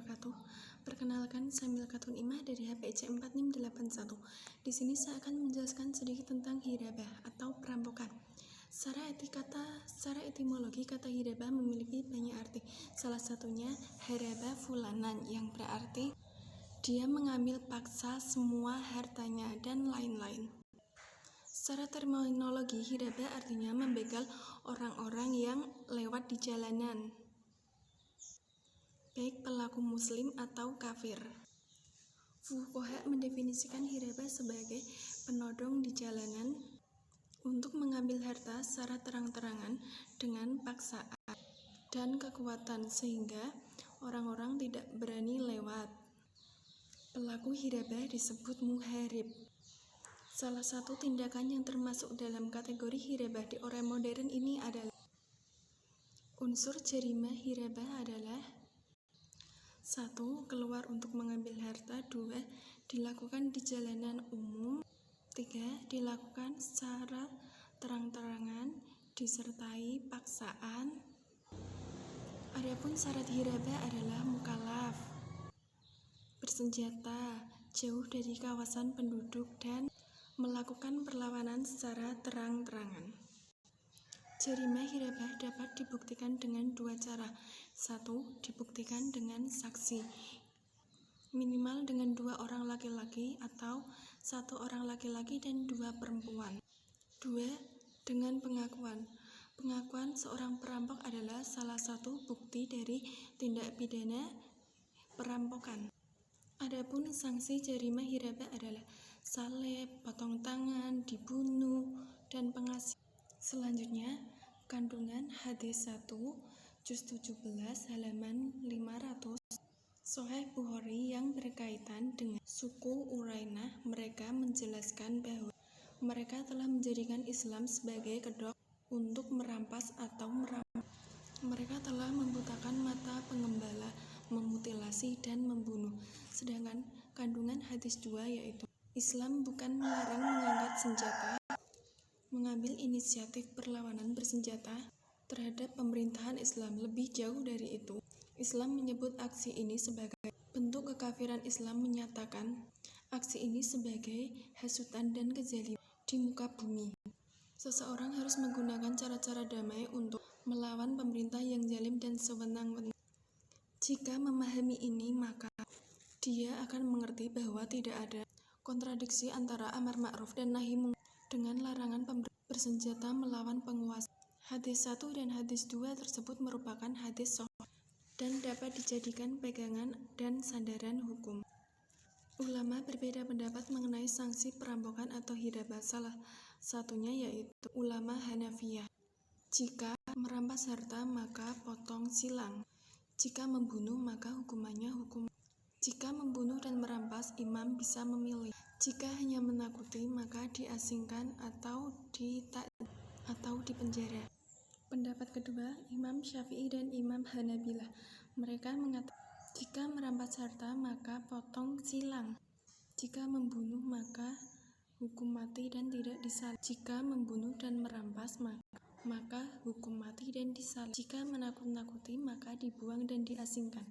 wabarakatuh. Perkenalkan, saya Milkatun Imah dari HPC 4681. Di sini saya akan menjelaskan sedikit tentang hirabah atau perampokan. Secara etimologi, kata hirabah memiliki banyak arti. Salah satunya haraba fulanan, yang berarti dia mengambil paksa semua hartanya dan lain-lain. Secara terminologi, hirabah artinya membegal orang-orang yang lewat di jalanan, baik pelaku muslim atau kafir. Fuqaha mendefinisikan hirabah sebagai penodong di jalanan untuk mengambil harta secara terang-terangan dengan paksaan dan kekuatan sehingga orang-orang tidak berani lewat. Pelaku hirabah disebut muharib. Salah satu tindakan yang termasuk dalam kategori hirabah di era modern ini adalah unsur jarimah hirabah adalah 1. Keluar untuk mengambil harta. 2. Dilakukan di jalanan umum. 3. Dilakukan secara terang-terangan disertai paksaan. Adapun syarat hirabah adalah mukallaf, bersenjata, jauh dari kawasan penduduk, dan melakukan perlawanan secara terang-terangan. Jarimah hirabah dapat dibuktikan dengan dua cara. 1. Dibuktikan dengan saksi, minimal dengan 2 orang laki-laki atau 1 orang laki-laki dan 2 perempuan. 2. Dengan pengakuan. Pengakuan seorang perampok adalah salah satu bukti dari tindak pidana perampokan. Adapun sanksi jarimah hirabah adalah salib, potong tangan, dibunuh, dan pengasih. Selanjutnya, kandungan hadis 1 juz 17 halaman 500 Sahih Bukhari yang berkaitan dengan suku Urainah. Mereka menjelaskan bahwa mereka telah menjadikan Islam sebagai kedok untuk merampas atau merampok. Mereka telah membutakan mata pengembala, memutilasi, dan membunuh. Sedangkan kandungan hadis 2 yaitu Islam bukan melarang mengangkat senjata, mengambil inisiatif perlawanan bersenjata terhadap pemerintahan Islam. Lebih jauh dari itu, Islam menyebut aksi ini sebagai bentuk kekafiran. Islam menyatakan aksi ini sebagai hasutan dan kezaliman di muka bumi. Seseorang harus menggunakan cara-cara damai untuk melawan pemerintah yang zalim dan sewenang-wenang. Jika memahami ini, maka dia akan mengerti bahwa tidak ada kontradiksi antara amar ma'ruf dan nahi mungkar dengan larangan bersenjata melawan penguasa. Hadis 1 dan hadis 2 tersebut merupakan hadis sahih dan dapat dijadikan pegangan dan sandaran hukum. Ulama berbeda pendapat mengenai sanksi perampokan atau hirabah. Salah satunya yaitu ulama Hanafiyah. Jika merampas harta maka potong silang. Jika membunuh maka hukumannya hukum. Jika membunuh dan merampas, imam bisa memilih. Jika hanya menakuti maka diasingkan atau dipenjara. Pendapat kedua, Imam Syafi'i dan Imam Hanabilah. Mereka mengatakan jika merampas harta maka potong silang. Jika membunuh maka hukum mati dan tidak disalib. Jika membunuh dan merampas maka hukum mati dan disalib. Jika menakut-nakuti maka dibuang dan diasingkan.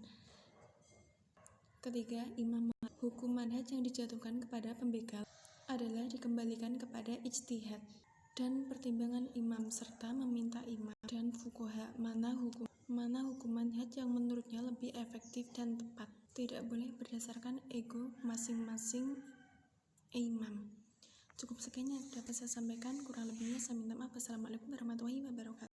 Ketiga, imam hukum manhaj yang dijatuhkan kepada pembegal adalah dikembalikan kepada ijtihad dan pertimbangan imam serta meminta imam dan fuqaha mana hukum manhaj yang menurutnya lebih efektif dan tepat. Tidak boleh berdasarkan ego masing-masing imam. Cukup sekian yang dapat saya sampaikan, kurang lebihnya saya minta maaf. Wassalamualaikum warahmatullahi wabarakatuh.